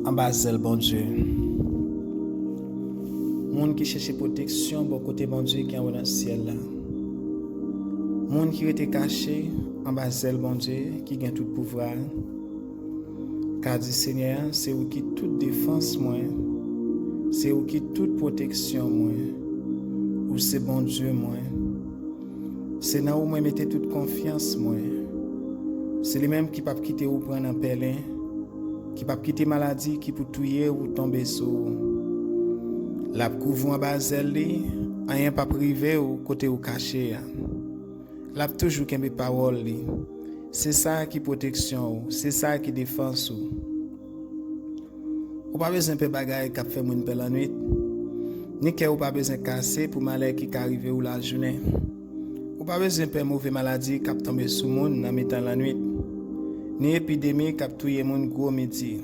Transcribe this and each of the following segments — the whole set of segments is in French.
en bas zèle, bon Dieu. Monde qui cherche protection, bon côté, bon Dieu, qui est dans le ciel là. Monde qui était caché, en bas zèle, bon Dieu, qui gagne tout pouvoir. Car dit Seigneur, c'est vous qui toute défense, moi. C'est vous qui toute protection, moi. Ou c'est bon Dieu, moi. C'est là où moi mettez toute confiance, moi. C'est les mêmes qui ne peuvent pas quitter ou prendre un pelin, qui ne peuvent pas quitter maladie, qui peuvent tuer ou tomber sur. La couvre en bas zèle, rien pas privé ou côté ou caché. La toujours qu'un mes paroles. C'est ça qui protection, c'est ça qui défense. Ou pas besoin de bagaille qui fait moun la nuit. Ni que ou pas besoin de casser pour malheur qui arrive ou la journée. Ou pas besoin de mauvaise maladie qui tombe sur moun dans mitan la nuit. Ni épidémie qui touye moun gros midi.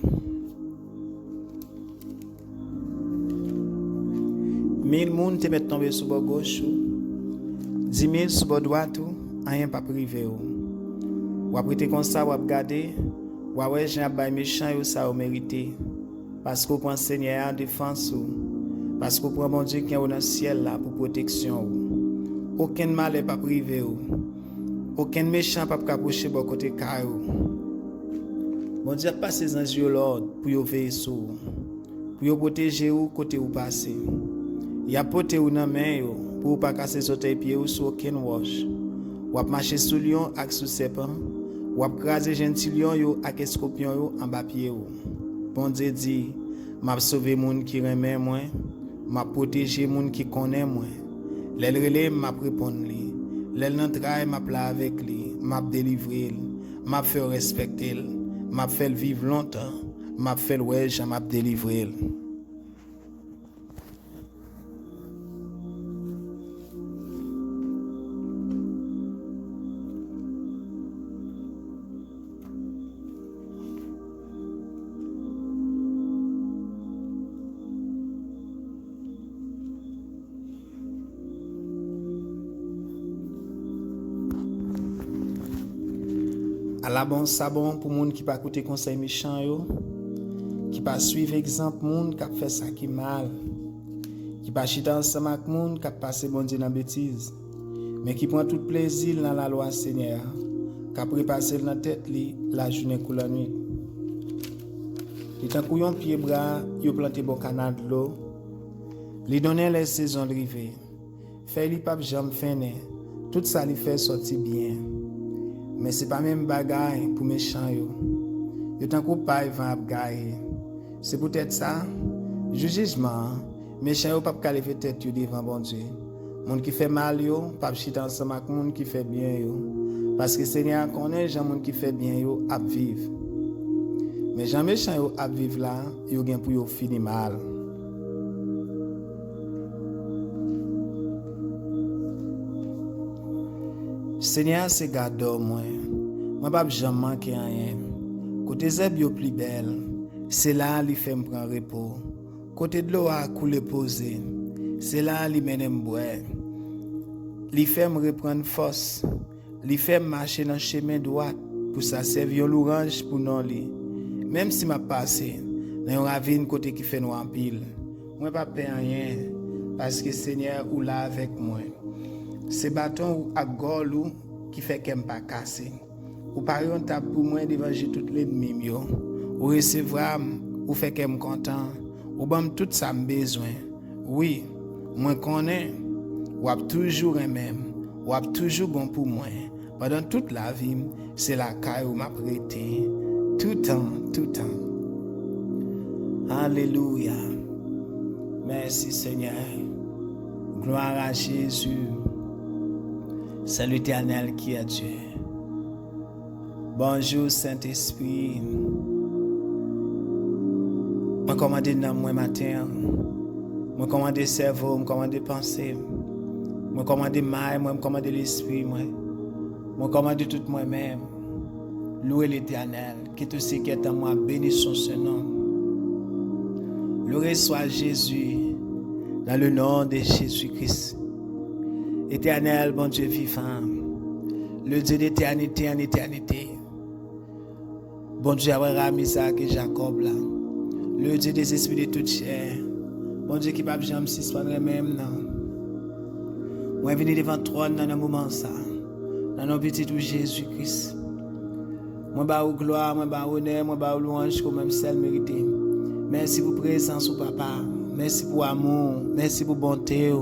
1000 moun te met tomber sur bord gauche, 10 000 sur bord droite, rien pas privé. Ou après comme ça, ou regarder, ou ouais, j'ai un méchant ou ça au mérité. Parce qu'on prend Seigneur en défense, parce qu'on prend mon Dieu qui est dans le ciel là pour protection. Aucun mal n'est pas privé. Aucun méchant pas approcher de côté carré. Mon Dieu passe ses anges l'ordre pour veiller sur vous, pour protéger vous côté où passer. Il a porté ou dans main pour pas casser sur tes pieds ou sur aucun roche. Ou marcher sous lion avec sous serpent. Ou craser gentil lion yo avec scorpion yo en bas pied ou. Bon Dieu dit, m'a sauver moun qui remet moi, m'a protéger moun qui connaît moi. L'elle relève m'a répondre li. L'elle n'entraille m'a plat avec lui, m'a délivrer, m'a fait respecter, m'a fait vivre longtemps, m'a fait ouais, m'a délivrer. À la bonne sabon pour moun qui pas écouter conseil méchant yo, qui pas suivre exemple moun qui fait ça qui mal, qui pas chita ensemble avec moun qui passer bon Dieu dans bêtise, mais qui prend tout plaisir dans la loi Seigneur, qui prépasser dans tête li la journée ou la nuit. Il tant couillon pied bras, yo planter bon canal de l'eau, li donner les saisons arrivées, fait li pas jamais fini, tout ça li fait sortir bien. Mais c'est pas même bagaille pour méchant yo. Yo tant qu'on pas vent gagne. C'est peut-être ça. Jugement, méchant yo pas ka lever tête yo devant bon Dieu. Monde qui fait mal yo, pas chita ensemble avec monde qui fait bien yo. Parce que Seigneur connaît gens monde qui fait bien yo à vivre. Mais gens méchant yo à vivre là, yo gen pour yo fini mal. Seigneur, c'est gardeur moi. Moi pas jamais manquer rien. Côté zèbre yo plus belle, c'est là li fait me prendre repos. Côté de l'eau a couler posé, c'est là li mène me boire. Li fait me reprendre force, li fait marcher dans chemin droit pour ça servir l'orange pour non li. Même si m'a passé dans une ravine côté qui fait noir en pile, moi pas peur rien parce que Seigneur ou là avec moi. C'est bâton ou à gorge qui fait qu'elle pas casser. Ou par exemple pour moi d'évangile toutes les ennemis ou recevoir ou fait qu'elle me content ou bam tout ça me besoin. Oui, moi connais ou a toujours un même ou a toujours bon pour moi. Pendant toute la vie, c'est la caille où m'a prêté tout temps. Alléluia. Merci Seigneur. Gloire à Jésus. C'est l'Éternel qui est Dieu. Bonjour Saint-Esprit. Je commande dans moi matin. Je commande cerveau, je commande pensée. Je commande main, je commande l'esprit. Je commande tout moi-même. Louez l'Éternel, qui tout ce qui est en moi, bénissons son nom. Loué soit Jésus, dans le nom de Jésus-Christ. Éternel, bon Dieu vivant, le Dieu d'éternité en éternité. Bon Dieu, Abraham, Isaac et Jacob, là. le Dieu des esprits de toute chair. Bon Dieu qui pas jamais suspendre même non. Moi venir devant toi dans un moment ça. Dans nos petits tout Jésus-Christ. Moi ba ou gloire, moi ba honneur, moi ba louange comme même celle mérité. Merci pour présence au papa. Merci pour amour, merci pour bonté.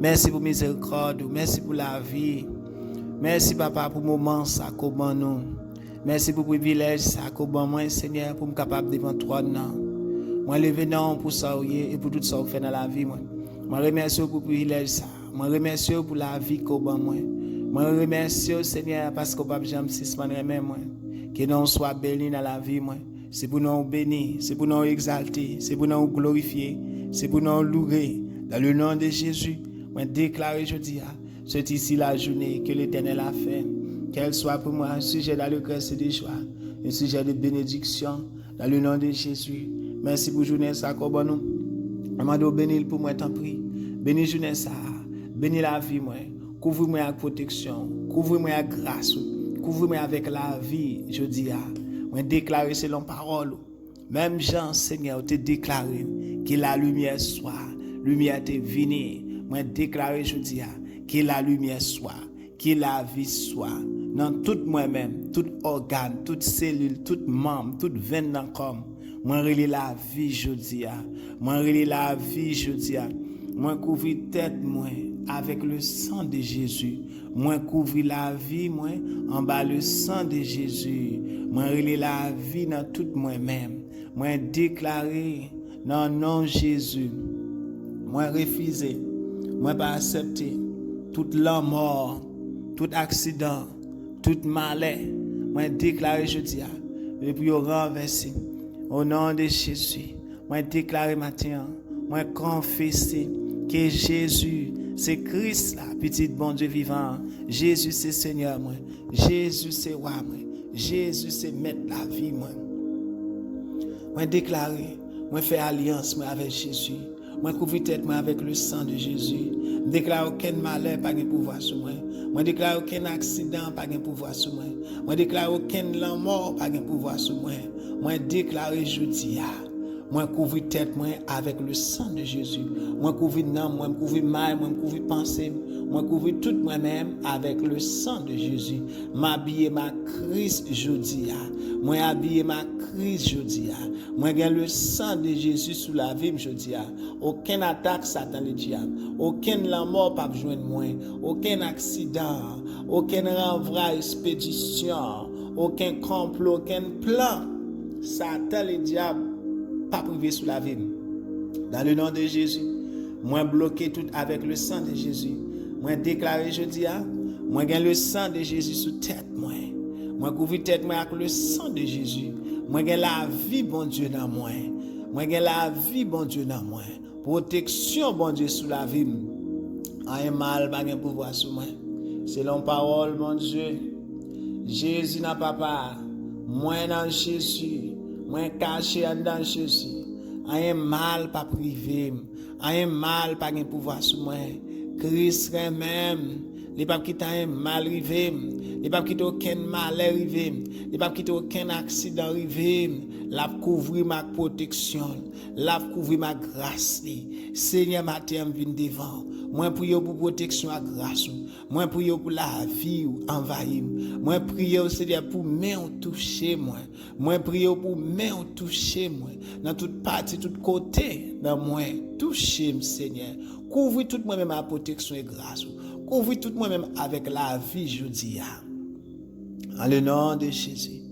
Merci pour miséricorde, merci pour la vie. Merci papa pour moment ça qu'on nous. Merci pour privilège ça qu'on moi Seigneur pour me capable devant toi non. Moi lever non pour ça et pour tout ça qu'on fait dans la vie moi. Moi remercie pour privilège ça. Moi remercie pour la vie qu'on moi. Moi remercie Seigneur parce qu'on pas jamais suspendre même moi. Que nous soit bénis dans la vie moi. C'est pour nous bénir, c'est pour nous exalter, c'est pour nous glorifier, c'est pour nous louer. Dans le nom de Jésus, moi déclare aujourd'hui, c'est ici la journée que l'Éternel a fait. Qu'elle soit pour moi un sujet dans le cœur de joie, un sujet de bénédiction, dans le nom de Jésus. Merci pour journée ça, comme nous. Amado bénis pour moi, t'en prie. Bénis journée ça, bénis la vie moi. Couvre-moi avec protection, couvre-moi avec grâce, couvre-moi avec la vie, je dis. Moi déclaré selon parole. Même Jean, Seigneur, te déclaré que la lumière soit. Lumière te venue. Moi déclaré, je dis, que la lumière soit. Que la vie soit. Dans tout moi-même, tout organe, toute cellule, tout membre, toute veine dans le corps. Moi relais la vie, je dis. Moi relais la vie, je dis. Moi couvrir tête, moi, avec le sang de Jésus. Moi couvrir la vie, moi, en bas le sang de Jésus. Moi relais la vie dans tout moi-même. Moi déclarer dans le nom de Jésus. Moi refuser. Moi pas accepter toute la mort, tout accident, tout malheur. Moi déclarer je dis et puis renverser au nom de Jésus. Moi déclarer matin, moi confesser que Jésus c'est Christ là, petit bon Dieu vivant. Jésus c'est Seigneur moi. Jésus c'est roi moi. Jésus c'est maître la vie moi. Moi déclarer, moi faire alliance moi avec Jésus. Moi couvrir tête moi avec le sang de Jésus. Déclare aucun malheur pas de pouvoir sur moi. Moi déclare aucun accident pas de pouvoir sur moi. Moi déclare aucun mort pas de pouvoir sur moi. Moi déclare jeudi moi couvrir tête moi avec le sang de Jésus. Moi couvrir nom, moi couvrir mal, moi couvrir pensée, moi couvrir tout moi-même avec le sang de Jésus. M'habiller ma Christ jeudi moi habiller ma Christ jeudi moi gagne le sang de Jésus sous la vie jeudi aucun attaque Satan le diable, aucun la mort pas joindre moi, aucun accident, aucun renvoi expédition, aucun complot, aucun plan Satan le diable pas privé sous la vie. Dans le nom de Jésus, moi bloqué tout avec le sang de Jésus. Moi déclaré jeudi moi gagne le sang de Jésus sous tête moi. Moi couvrir tête moi avec le sang de Jésus. Moi gagne la vie bon Dieu dans moi. Moi gagne la vie bon Dieu dans moi. Protection bon Dieu sous la vie. Un mal pas gagne pouvoir sur moi. Selon parole mon Dieu. Jésus n'a pas part. Moi dans Jésus. Moi caché dans Jésus. Un mal pas privé. Un mal pas gagne pouvoir sur moi. Christ même. Il pas quitter un mal arrivé. Il pas quitter aucun mal arrivé. Il pas quitter aucun accident arrivé. La couvrir ma protection. La couvrir ma grâce. Seigneur matin vient devant. Moi prie pour protection à grâce. Moi prie pour la vie envahir. Moi prie Seigneur pour main toucher moi. Moi prie pour main toucher moi. Dans toute partie, tout côté dans moi toucher Seigneur. Couvrir tout moi-même à protection et grâce. Couvrir tout moi-même avec la vie je dis. En le nom de Jésus.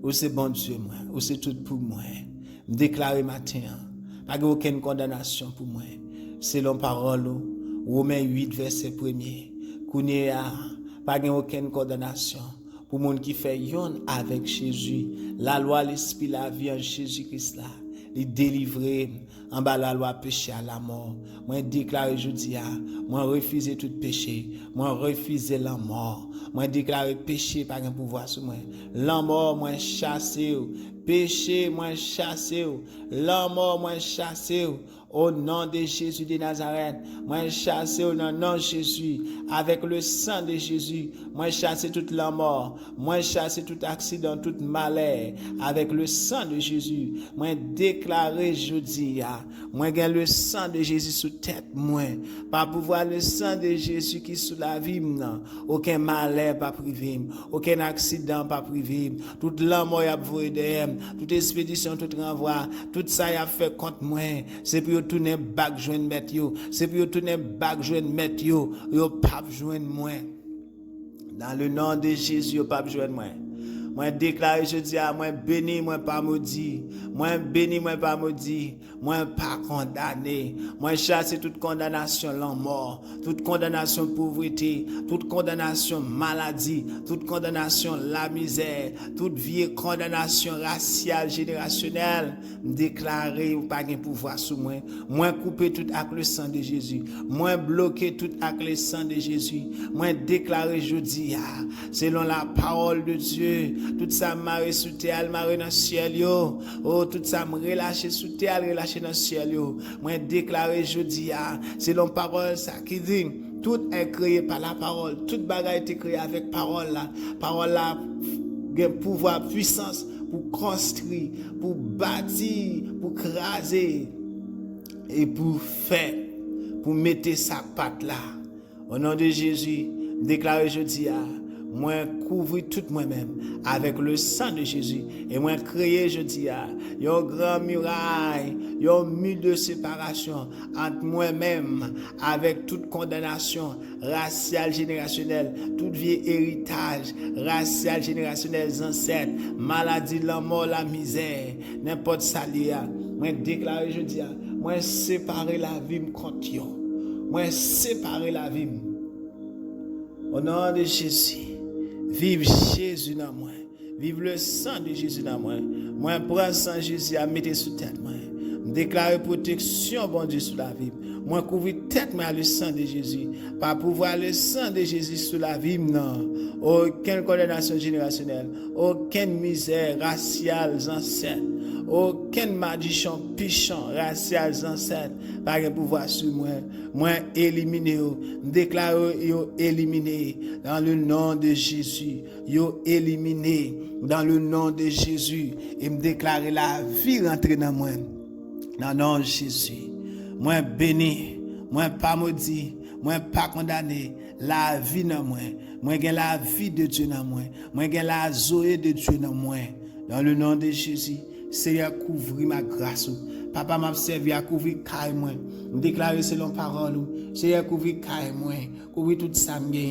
Où c'est bon Dieu moi, où c'est tout pour moi. Me déclarer matin, pas aucune condamnation pour moi. Selon parole Romains 8 verset 1er. Kounia pas aucune condamnation pour monde qui fait yon avec Jésus. La loi l'esprit la vie en Jésus-Christ là. Les délivrer en bas la loi péché à la mort. Moi déclarer jeudi moi refuser tout péché, moi refuser la mort. Moi déclarer péché par un pouvoir sur moi. La mort moi chasser péché, moi chassé, la mort, moi chassé, au nom de Jésus de Nazareth. Moi chassé au nom de Jésus, avec le sang de Jésus. Moi chassé toute la mort, moi chassé tout accident, tout malheur, avec le sang de Jésus. Moi déclaré jeudi, moi gagne le sang de Jésus sous tête, moi. Par pouvoir le sang de Jésus qui sous la vie, aucun malheur pas privé, aucun accident pas privé, toute la mort y a voué de toute expédition, tout renvoi, tout ça y a fait contre moi. C'est pour tourner back joindre mettre yo, c'est pour tourner back joindre mettre yo pas joindre moi. Dans le nom de Jésus, yo pas joindre moi. Moi déclare jeudi à moi béni, moi pas maudit. Moi béni, moi pas maudit. Moi pas condamné. Moi chasse toute condamnation la mort, toute condamnation pauvreté, toute condamnation maladie, toute condamnation la misère, toute vieille condamnation raciale générationnelle. Déclarer ou pas gain pouvoir sur moi. Moi couper tout avec le sang de Jésus. Moi bloquer tout avec le sang de Jésus. Moi déclarer jeudi selon la parole de Dieu. Tout ça marre sous terre, marre dans le ciel yo. Oh, tout ça me relâché sous terre, relâché dans le ciel yo. Moi déclarer jeudi selon parole ça qui dit tout est créé par la parole, toute bagaille est créée avec parole là. Parole là a pouvoir, puissance pour construire, pour bâtir, pour craser et pour faire, pour mettre sa patte là. Au nom de Jésus, déclarer jeudi moi couvrir tout moi-même avec le sang de Jésus et moi créer jeudi une grande muraille, un mur de séparation entre moi-même avec toute condamnation raciale générationnelle, tout vieux héritage racial générationnel ancêtres, maladie, la mort, la misère, n'importe ça moi déclarer jeudi moi séparer la vie contre yo, moi séparer la vie au nom de Jésus. Vive Jésus dans moi. Vive le sang de Jésus dans moi. Moi, prends le sang de Jésus à mettre sous tête moi. Déclare protection, bon Dieu, sur la vie. Moi, couvrir tête moi le sang de Jésus. Par pouvoir le sang de Jésus sur la vie, non. Aucune condamnation générationnelle. Aucune misère raciale, ancêtre. Aucun magicien pichon racial ancêtre pas de pouvoir sur moi. Moi éliminer, déclare yo éliminé dans le nom de Jésus. Yo éliminé dans le nom de Jésus et me déclarer la vie rentrer dans moi. Dans le nom de Jésus. Moi béni, moi pas maudit, moi pas condamné. La vie dans moi. Moi gagne la vie de Dieu dans moi. Moi gagne la zoé de Dieu dans moi. Dans le nom de Jésus. Seigneur, couvrir ma grâce. Papa m'a servi à couvrir caille moi. Déclarer selon parole. Seigneur, couvrir caille moi. Couvrir tout ça bien.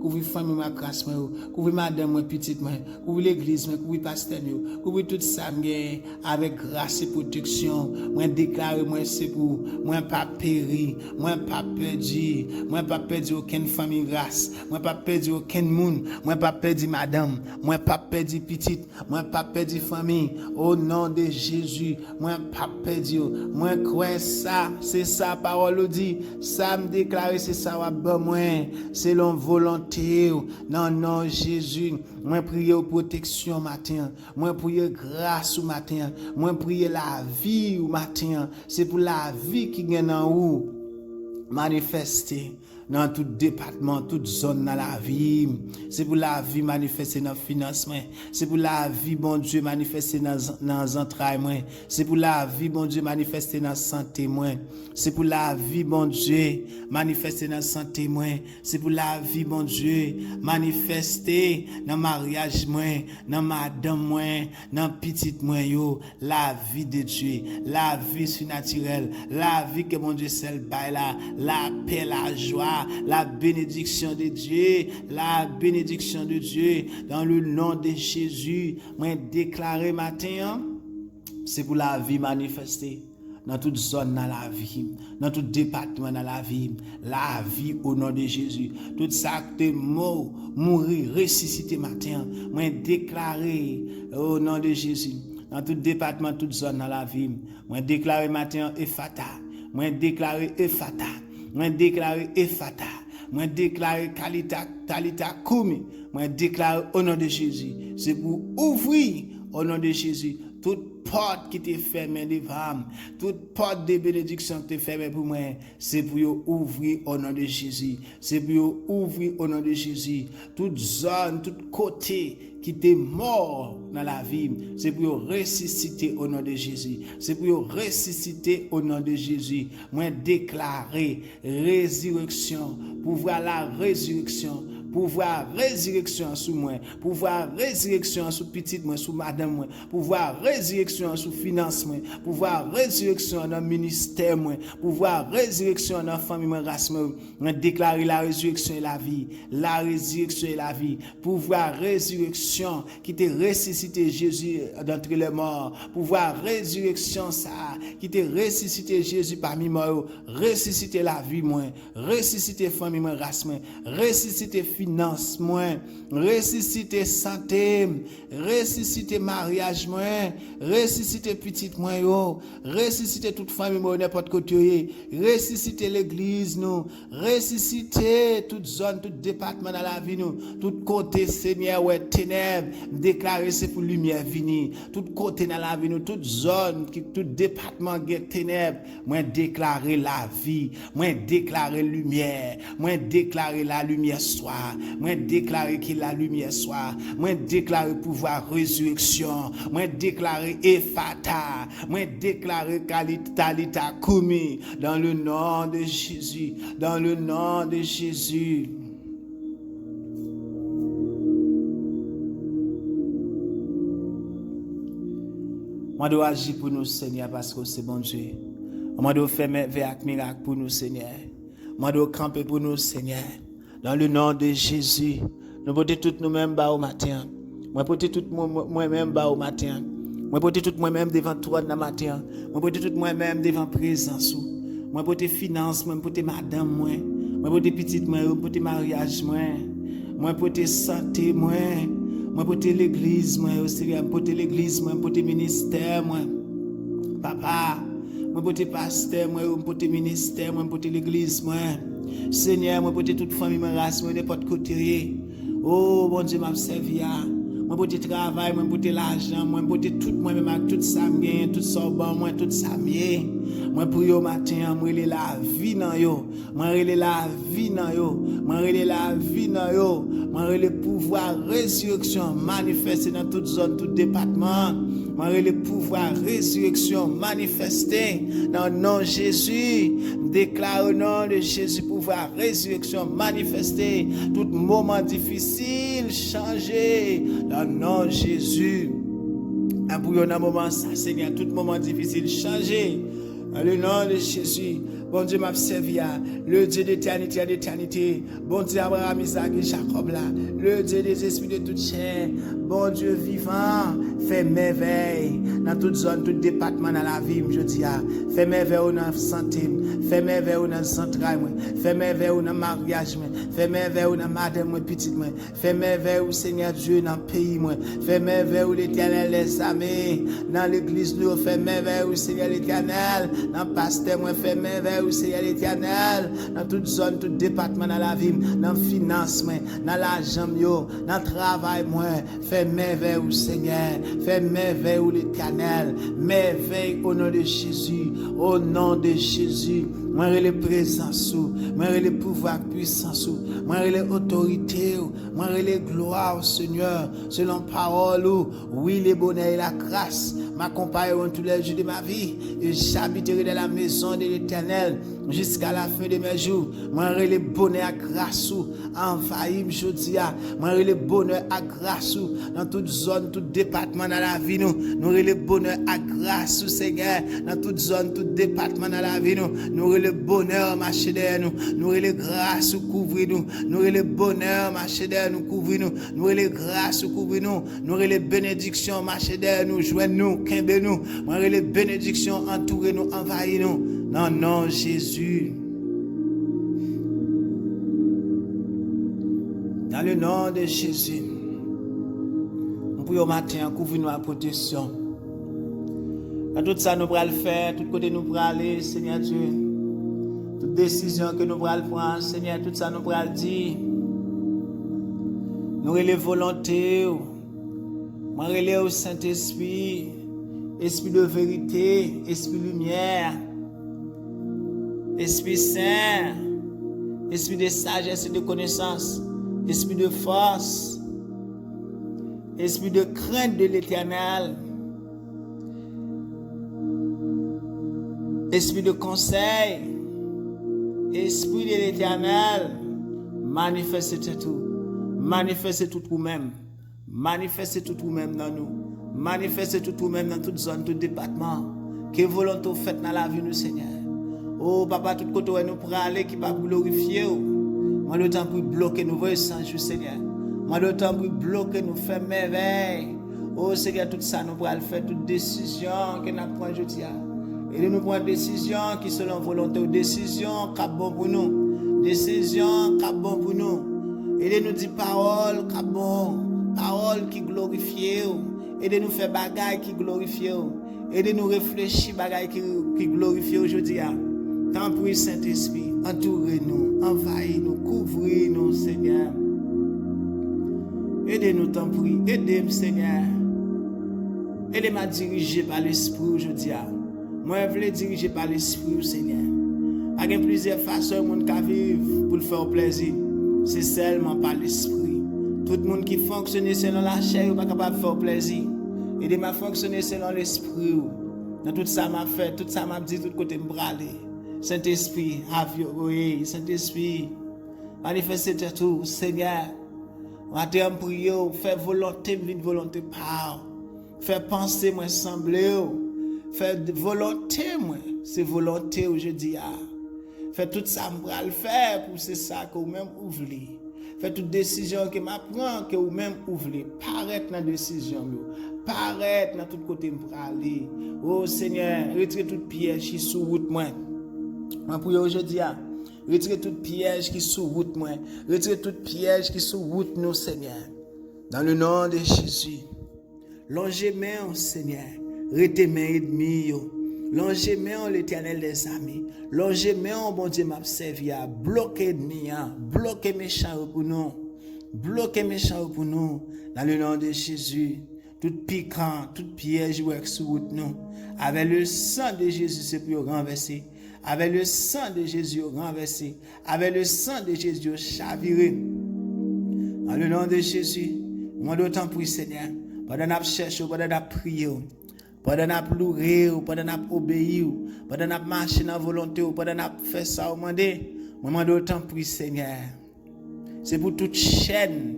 Couvrir famille ma grâce moi. Couvrir madame moi petite moi. Couvrir l'église moi, couvrir pasteur moi. Couvrir tout ça bien avec grâce et protection. Moi déclarer moi c'est pour moi pas périr, moi pas perdu, moi pas perdu aucune famille grâce. Moi pas perdu aucun monde. Moi pas perdu madame, moi pas perdu petite, moi pas perdu famille. Au nom de Jésus, moi pas perdu, moi crois ça, c'est ça parole dit, ça me déclare c'est ça va bon moi, selon volonté, non non Jésus, moi prier aux protection matin, moi prier grâce au matin, moi prier la vie au matin, c'est pour la vie qui gagne en haut manifester dans tout département, toute zone dans la vie. C'est pour la vie manifester dans le financement. C'est pour la vie, bon Dieu, manifester dans les entrailles. C'est pour la vie, bon Dieu, manifester dans la santé. C'est pour la vie, bon Dieu, manifester dans la santé. C'est pour la vie, bon Dieu, manifester dans le mariage. Dans madame, dans petite. La vie de Dieu, la vie surnaturelle, la vie que mon Dieu seul bail là, la paix, la joie. La bénédiction de Dieu, la bénédiction de Dieu, dans le nom de Jésus, moi déclaré matin, c'est pour la vie manifestée, dans toute zone dans la vie, dans tout département dans la vie au nom de Jésus, tout ça que mort, mourir, ressusciter matin, moi déclaré au nom de Jésus, dans tout département, toute zone dans la vie, moi déclaré matin Ephata, moi déclaré Ephata. Moi déclare Ephata, moi déclare Talita Koumi, moi déclare au nom de Jésus. C'est pour ouvrir au nom de Jésus toute porte qui t'est fermée devant, toute porte de bénédiction qui t'est fermée pour moi, c'est pour ouvrir au nom de Jésus. C'est pour ouvrir au nom de Jésus. Toute zone, tout côté qui t'est mort dans la vie, c'est pour ressusciter au nom de Jésus. C'est pour ressusciter au nom de Jésus. Moi déclarer résurrection, pouvoir la résurrection. Pouvoir résurrection sur moi, pouvoir résurrection sur petite moi, sur madame moi, pouvoir résurrection sur finance moi, pouvoir résurrection dans ministère moi, pouvoir résurrection dans famille moi, race moi, déclarer la résurrection et la vie, la résurrection et la vie, pouvoir résurrection qui te ressuscité Jésus d'entre les morts, pouvoir résurrection ça qui te ressuscité Jésus parmi moi, ressusciter la vie moi, ressusciter famille moi, race moi, ressusciter finance moi, ressusciter santé, ressusciter mariage moi, ressusciter petite moi yo, ressusciter toute famille moi n'importe côté, ressusciter l'église nous, ressusciter toute zone, tout département dans la vie nous, tout côté Seigneur ouais ténèbres, déclarer c'est pour lumière venir, tout côté dans la vie nous, toute zone, tout département de ténèbres, moi déclarer la vie, moi déclarer lumière, moi déclarer la lumière soir. Moi déclarer que la lumière soit, moi déclarer pouvoir résurrection, moi déclarer Ephata, moi déclarer Talita Kumi dans le nom de Jésus, dans le nom de Jésus. Moi dois agir pour nous Seigneur parce que c'est bon Dieu. Moi dois faire merveille miracle pour nous Seigneur. Moi dois camper pour nous Seigneur. Dans le nom de Jésus, nous portons tout nous-mêmes bas au matin. Moi porter tout moi-même bas au matin. Moi porter tout moi-même devant toi dans matin. Moi porter tout moi-même devant présence. Moi porter finance, moi porter madame moi. Moi porter petite moi, porter mariage moi. Moi porter santé moi. Moi porter l'église moi, aussi porter l'église moi, porter ministère moi. Papa, moi porter pasteur moi, porter ministère moi, porter l'église moi. Seigneur, moi porter toute famille, ma race, moi n'importe côté. Oh, bon Dieu, m'a servi à. Moi porter travail, moi porter l'argent, moi porter tout moi-même avec tout ça me tout ça bon, moi tout ça mien. Moi pour yo matin, moi relé la vie dans yo. Moi relé la vie dans yo. Moi relé la vie dans yo. Moi relé pouvoir résurrection manifester dans toute zone, tout département. Moi relé pouvoir résurrection manifester dans le nom de Jésus. Déclare au nom de Jésus pouvoir résurrection manifester tout moment difficile changer dans le nom de Jésus. Pour un moment ça Seigneur tout moment difficile changer dans le nom de Jésus. Bon Dieu m'a servi à le Dieu d'éternité, bon Dieu Abraham, Isaac et Jacob là, le Dieu des esprits de toute chair, bon Dieu vivant, fait merveille dans toute zone, tout département dans la vie, je dis à, fait merveille dans la santé, fait merveille dans le central, fait merveille dans le mariage, fait merveille dans madame, petite, fait merveille au Seigneur Dieu dans le pays, fait merveille où l'Éternel les armées, dans l'église, nous fait merveille au Seigneur l'Éternel, dans le pasteur, fait merveille au Seigneur l'Éternel, dans toute zone, tout département dans la vie, dans le finance, dans l'argent, dans le travail, fait merveille au Seigneur, fait merveille au l'Éternel, merveille au nom de Jésus, au nom de Jésus. Moi, j'ai les présences, moi, j'ai les pouvoirs puissance, moi, j'ai les autorités, moi, j'ai les gloires, Seigneur, selon parole, oui, les bonheurs et la grâce m'accompagneront tous les jours de ma vie, et j'habiterai dans la maison de l'Éternel jusqu'à la fin de mes jours. Moi, j'ai les bonheurs à grâce, envahir, je dis, moi, j'ai les bonheurs à grâce, dans toute zone, tout département dans la vie, nous j'ai les bonheurs à grâce, Seigneur, dans toute zone, tout département dans la vie, nous le bonheur marcher derrière nous les grâces couvrir nous les bonheur marcher derrière nous couvrir nous les grâces couvrir nous les bénédictions marcher derrière nous joindre nous kembe nous les bénédictions entourer nous envahir nous dans le nom de Jésus, dans le nom de Jésus. Nous pouvons matin couvrir nous à protection dans tout ça nous pourrons le faire, tout côté nous pourrons aller, Seigneur Dieu. Toute décision que nous pourrons prendre, Seigneur, tout ça nous pourrons dire. Nous les volontés, nous relève au Saint-Esprit, esprit de vérité, esprit lumière, esprit saint, esprit de sagesse et de connaissance, esprit de force, esprit de crainte de l'Éternel, esprit de conseil, esprit de l'Éternel, manifeste tout vous-même, manifeste tout vous-même dans nous, manifeste tout vous-même dans toute zone, tout département, que volonté faite dans la vie nous Seigneur. Oh papa, tout côté où nous pour aller qui va glorifier, moi le temps pour bloquer nous voyons sans jour Seigneur, moi le temps pour bloquer nous faire merveille. Oh Seigneur, tout ça nous pour le faire, toute décision que nous prenons aujourd'hui. Et nous prenons décision qui selon volonté, décision qui est bon pour nous, décision qui est bon pour nous. Et nous dit parole qui est bon, parole qui glorifie, et de nous faire bagaille qui glorifie, et de nous réfléchir bagaille qui glorifie aujourd'hui. Tant pour Saint-Esprit, entourez-nous, envahissez-nous, couvrez-nous, Seigneur. Aidez-nous, tant pour, aidez-moi, Seigneur. Aidez-moi à diriger par l'Esprit aujourd'hui. Moi, je veux diriger par l'Esprit, Seigneur. Il y a plusieurs façons de vivre pour le faire plaisir. C'est seulement par l'Esprit. Tout le monde qui fonctionne selon la chair n'est pas capable de faire plaisir. Aidez-moi à fonctionner selon l'Esprit. Dans tout ça, m'a fait, tout ça, m'a dit, tout côté me braler. Saint-Esprit, have your way. Saint-Esprit, manifestez tout, Seigneur. Matin, prier, faire volonté, vite volonté, par. Faire penser, moi, sembler. Faire volonté, moi, c'est volonté aujourd'hui. Faire tout ça, moi, le faire pour c'est ça que vous-même vous voulez. Faire toute décision que m'apprend que vous-même vous voulez. Paraître dans la décision, paraître dans tout côté pour aller. Oh Seigneur, retirez tout piège qui sous route, moi. Je prie aujourd'hui, retirez tout piège qui sous route, moi. Retirez tout piège qui sous route, nous, Seigneur. Dans le nom de Jésus. Longez main, Seigneur. Rete mes ennemis, longez main l'Éternel des amis, longez main bon Dieu m'a servi à bloquer ennemis, bloquer méchants pour nous, bloquer méchants pour nous, dans le nom de Jésus. Tout piquant, tout piège sur route nous, avec le sang de Jésus c'est pour renverser, avec le sang de Jésus renverser, avec le sang de Jésus chavirer. Dans le nom de Jésus, moi d'autant prie Seigneur, pendant qu'on cherche, pendant qu'on prie. Pendant qu'on pleurer, pendant qu'on obéir, pendant qu'on marche dans la volonté, pendant qu'on fait ça au monde, moi d'autant prie Seigneur. C'est pour toute chaîne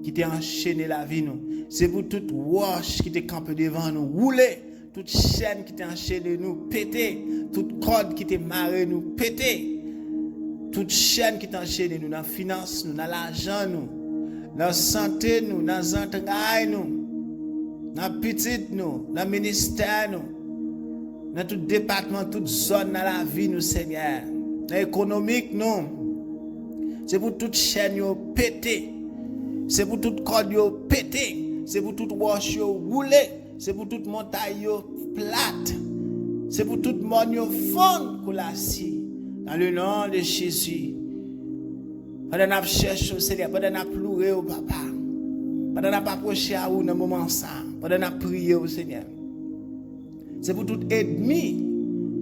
qui t'a enchaîné la vie nous. C'est pour toute roche qui t'a campé devant nous. Rouler, toute chaîne qui t'a enchaîné nous, péter. Toute corde qui t'a marré nous, péter. Toute chaîne qui t'a enchaîné nous, dans la finance, nous, dans l'argent, nous, dans la santé, nous, dans les entrailles, nous. Dans la petite, nous, dans le ministère, nous, dans tout département, toute zone dans la vie, nous, Seigneur. Dans l'économique, nous. C'est pour toute chaîne, yo, pété. C'est pour toute corde, yo, pété. C'est pour toute roche, yo, roulé. C'est pour toute montagne, yo, plate. C'est pour toute monde, yo, fond, coulassi. Dans le nom de Jésus. Pendant qu'on cherche au Seigneur, pendant qu'on pleuré au Papa. Pendant qu'on approché à vous dans le moment ça. Pendant qu'on prié au Seigneur. C'est pour tout ennemi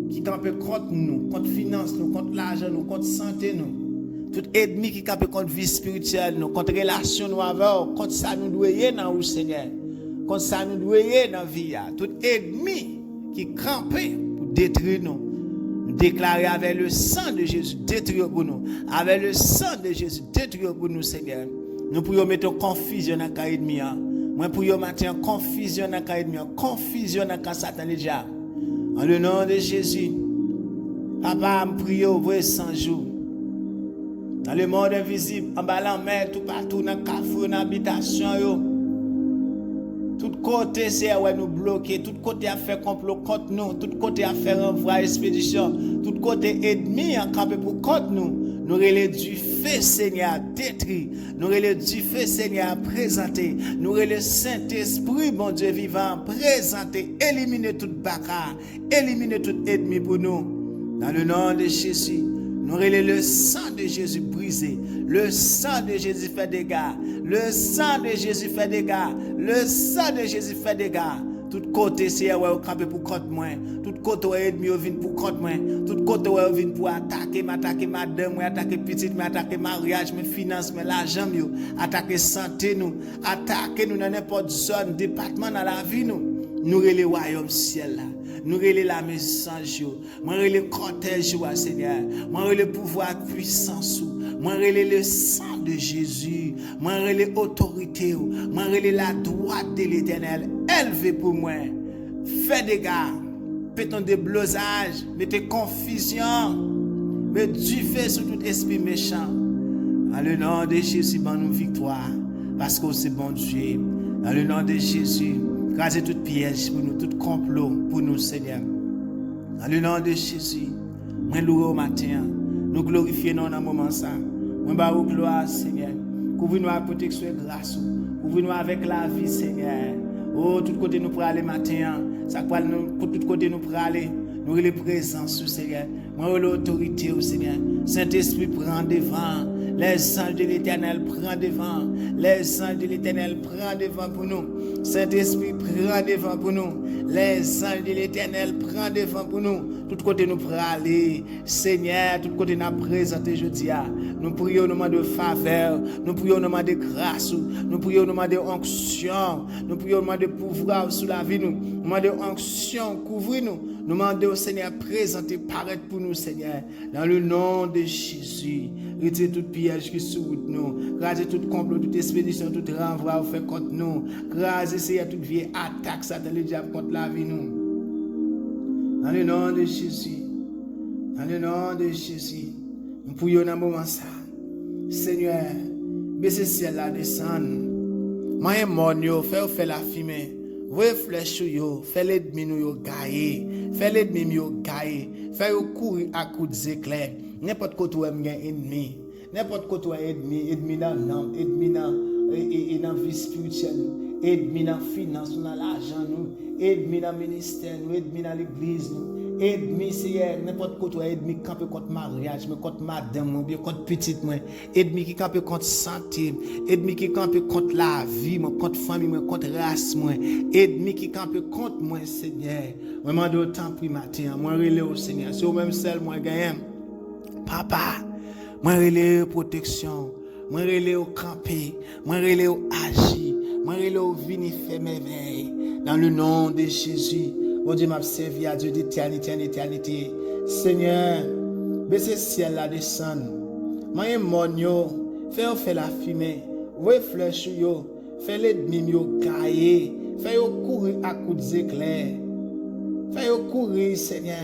qui campe contre nous, contre finance, nous, contre l'argent, nous, contre santé, nous. Tout ennemi qui campe contre vie spirituelle, nous, contre relation nous avec, contre ça nous doyer dans le Seigneur. Contre ça nous doyer dans la vie. Tout ennemi qui campe pour détruire nous. Nous déclarer avec le sang de Jésus, détruire pour nous. Avec le sang de Jésus, détruire pour nous, Seigneur. Nous pourrions mettre confusion dans le cas ennemi. Moi, pourrions mettre confusion dans le cas ennemi. Confusion dans le cas Satan déjà. En le nom de Jésus. Papa, je prie au vrai 100 jours. Dans le monde invisible, en bas la mer, tout partout, dans le café, dans l'habitation. Tout côté, c'est où nous bloquer. Tout côté a fait complot contre nous. Tout côté a fait renvoi expédition. Tout côté ennemi a campé pour contre nous. Nous relais du feu, Seigneur, détruit. Nous relais du feu, Seigneur, présenté. Nous relais Saint-Esprit, bon Dieu vivant, présenté. Éliminer tout bacard. Éliminer tout ennemi pour nous. Dans le nom de Jésus. Nous relais le sang de Jésus brisé. Le sang de Jésus fait dégâts. Le sang de Jésus fait dégâts. Le sang de Jésus fait dégâts. Tout côté, Seigneur, ouais, camper pour contre moi. Tout côté, ouais, ennemi, vient pour contre moi. Tout côté, ouais, vient pour attaquer madame, attaquer petite, attaquer mariage, mes finances, mes l'argent, attaquer santé, nous, attaquer nous dans n'importe zone, département dans la vie, nous. Nous relais royaume ciel là. Nous relais la maison jour. Moi relais cortège Seigneur. Moi relais pouvoir puissance. Moi relais le sang de Jésus. Moi relais autorité. Moi relais la droite de l'Éternel. Élevé pour moi. Fais des gars. Pétons des blosages. Mettez confusion. Mais du feu sur tout esprit méchant. Dans le nom de Jésus, ban nous victoire. Parce que c'est bon Dieu. Dans le nom de Jésus. Crasez tout piège pour nous, tout complot pour nous, Seigneur. Dans le nom de Jésus, moi louer au matin, nous glorifions dans un moment ça. Moi bah au gloire, Seigneur. Couvre-nous avec protection et grâce. Couvre-nous avec la vie, Seigneur. Oh, tout côté nous pour aller matin. Ça quoi nous, tout côté nous pour aller. Nous les présence, Seigneur. Moi l'autorité, Seigneur. Saint-Esprit prend devant. Les anges de l'Éternel prennent devant. Les anges de l'Éternel prennent devant pour nous. Saint-Esprit prend devant pour nous. Les anges de l'Éternel prennent devant pour nous. Tout côté nous prenons aller. Seigneur, tout côté nous présenter jeudi. Nous prions au nom de faveur. Nous prions au nom de grâce. Nous prions au nom de onction. Nous prions au nom de pouvoir sur la vie. Nous demandons onction, couvrir-nous. Nous demandons au Seigneur présenter, paraître pour nous, Seigneur. Dans le nom de Jésus. Retirez tout piège qui sous nous. Crasez tout complot, toute expédition, tout renvoi ou fait contre nous. Crasez, Seigneur, toute vieille attaque, Satan, le diable contre la vie, nous. Dans le nom de Jésus. Dans le nom de Jésus. Nous prions dans un moment ça. Seigneur, baissez ciel là, descendre. Moi, mon fait la fumée. Voyez flèche yo, fait l'ennemi nous yo gaillé. Fait l'ennemi yo gaillé. Fait yo courir à coups d'éclair. N'importe quoi où est ennemi. N'importe quoi où est ennemi dans l'âme, ennemi dans vie spirituelle, ennemi dans finance, dans l'argent nous, ennemi dans ministère nous, ennemi dans l'église nous, ennemi c'est n'importe quoi où est ennemi qui campe contre mariage, mais contre madame, bien contre petite moi, ennemi qui campe contre santé, ennemi qui campe contre la vie, moi contre famille, moi contre race moi, ennemi qui campe contre moi Seigneur. Moi demande autant pri matin, moi relais au Seigneur, c'est au même seul moi gagne. Papa, moi relais protection, moi relais au camper, moi relais au agir, moi relais au venir faire merveille. Dans le nom de Jésus, mon Dieu m'a servi à Dieu d'éternité en éternité. Seigneur, baissez ciel là descendre. Moi mon yo, fait la fumée, ouais flèche yo, fait l'ennemi yo cailler, fait yo courir à coups d'éclair. Fait yo courir Seigneur.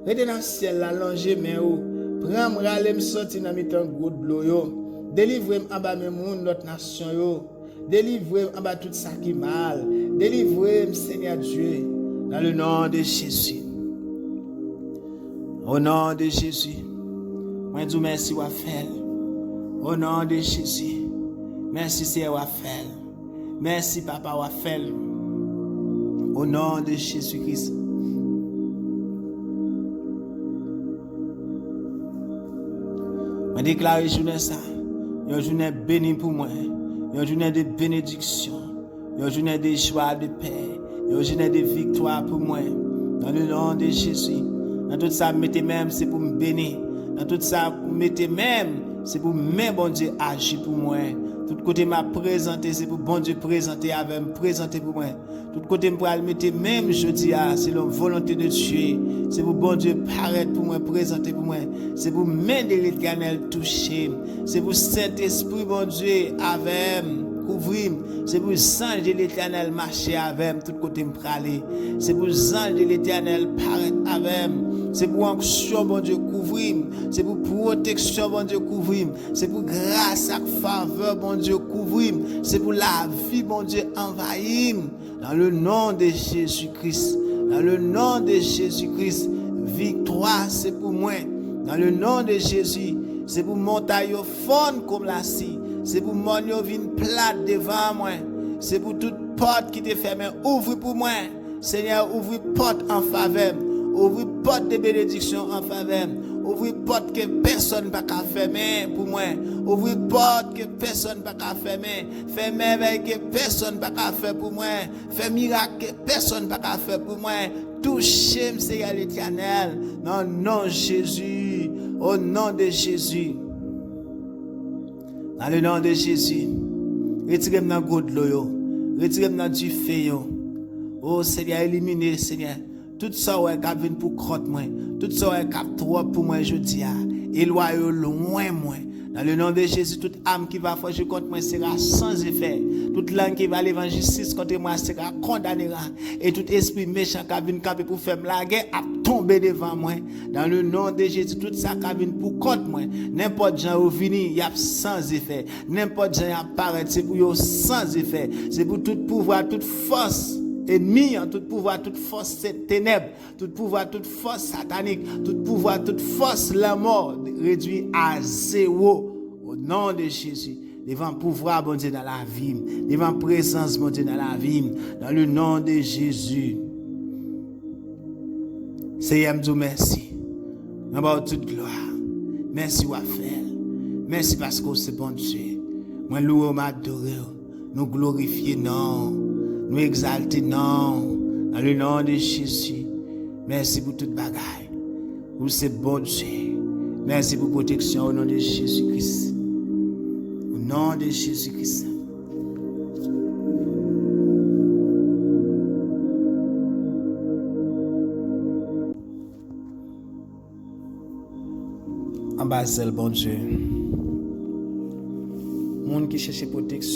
Rete dans ciel là longer mais yo. Prends râler me sortir dans mitan gros de l'eau yo. Délivrez-moi en bas même monde notre nation yo. Délivrez-moi en bas tout ça qui mal. Délivrez-moi Seigneur Dieu dans le nom de Jésus. Au nom de Jésus. Moi dis merci Wafel. Au nom de Jésus. Merci Seigneur Wafel. Merci Papa Wafel. Au nom de Jésus-Christ. Je déclare journée ça, une journée bénie pour moi, une journée de bénédiction, une journée de joie, de paix, une journée de victoire pour moi. Dans le nom de Jésus, dans tout ça, mettez même, c'est pour me bénir. Dans tout ça, mettez même, c'est pour même bon Dieu agir pour moi. Tout côté m'a présenté, c'est pour bon Dieu présenter avec me présenter pour moi. Tout côté me pour mettre même jeudi c'est la volonté de Dieu. C'est pour bon Dieu paraître pour moi, présenter pour moi. C'est pour main de l'Éternel toucher. C'est pour Saint-Esprit bon Dieu avec couvrir. C'est pour ange de l'Éternel marcher avec tout côté me praler. C'est pour ange de l'Éternel paraître avec. C'est pour onction bon Dieu couvrir. C'est pour protection bon Dieu couvrir. C'est pour grâce et faveur bon Dieu couvrir. C'est pour la vie bon Dieu envahir. Dans le nom de Jésus-Christ. Dans le nom de Jésus-Christ. Victoire c'est pour moi. Dans le nom de Jésus. C'est pour montagne fond comme la scie. C'est pour mon vin plate devant moi. C'est pour toute porte qui te fermée. Ouvre pour moi. Seigneur, ouvre porte en faveur. Ouvre porte de bénédiction en faveur. Ouvrir porte que personne pas qu'à fermer pour moi. Ouvrir porte que personne pas qu'à fermer. Faire merveille que personne pas qu'à faire pour moi. Faire miracle que personne pas qu'à faire pour moi. Touchez-moi, Seigneur l'Éternel. Dans le nom de Jésus. Au nom de Jésus. Dans le nom de Jésus. Retirez-moi dans le l'eau. Retirez-moi du feu. Oh Seigneur, éliminez, Seigneur. Tout ça qui a venu pour crotte moi. Tout ça qui a trop pour moi, je dis. Éloignez loin moi. Dans le nom de Jésus, toute âme qui va faire contre moi sera sans effet. Toute langue qui va aller en justice contre moi sera condamnée. Et tout esprit méchant qui a venu camper pour faire la guerre a tombé devant moi. Dans le nom de Jésus, tout ça qui a venu pour contre moi. N'importe gens où vini, il y a sans effet. N'importe gens apparaît, c'est pour eux sans effet. C'est pour tout pouvoir, toute force. Ennemi, tout pouvoir, toute force ténèbres, tout pouvoir, toute force satanique, tout pouvoir, toute force la mort réduit à zéro au nom de Jésus. Devant pouvoir, bon Dieu, dans la vie, devant présence, bon Dieu, dans la vie, dans le nom de Jésus. Seigneur, nous merci. Nous avons toute gloire. Merci, Raphaël. Merci parce que c'est bon Dieu. Moi, nous m'adorons, nous glorifions, non. Nous exalter, non, dans le nom de Jésus. Merci pour toute bagaille. Pour ce bon Dieu. Merci pour protection au nom de Jésus-Christ. Au nom de Jésus-Christ. En bas, bon Dieu. Monde qui cherche protection.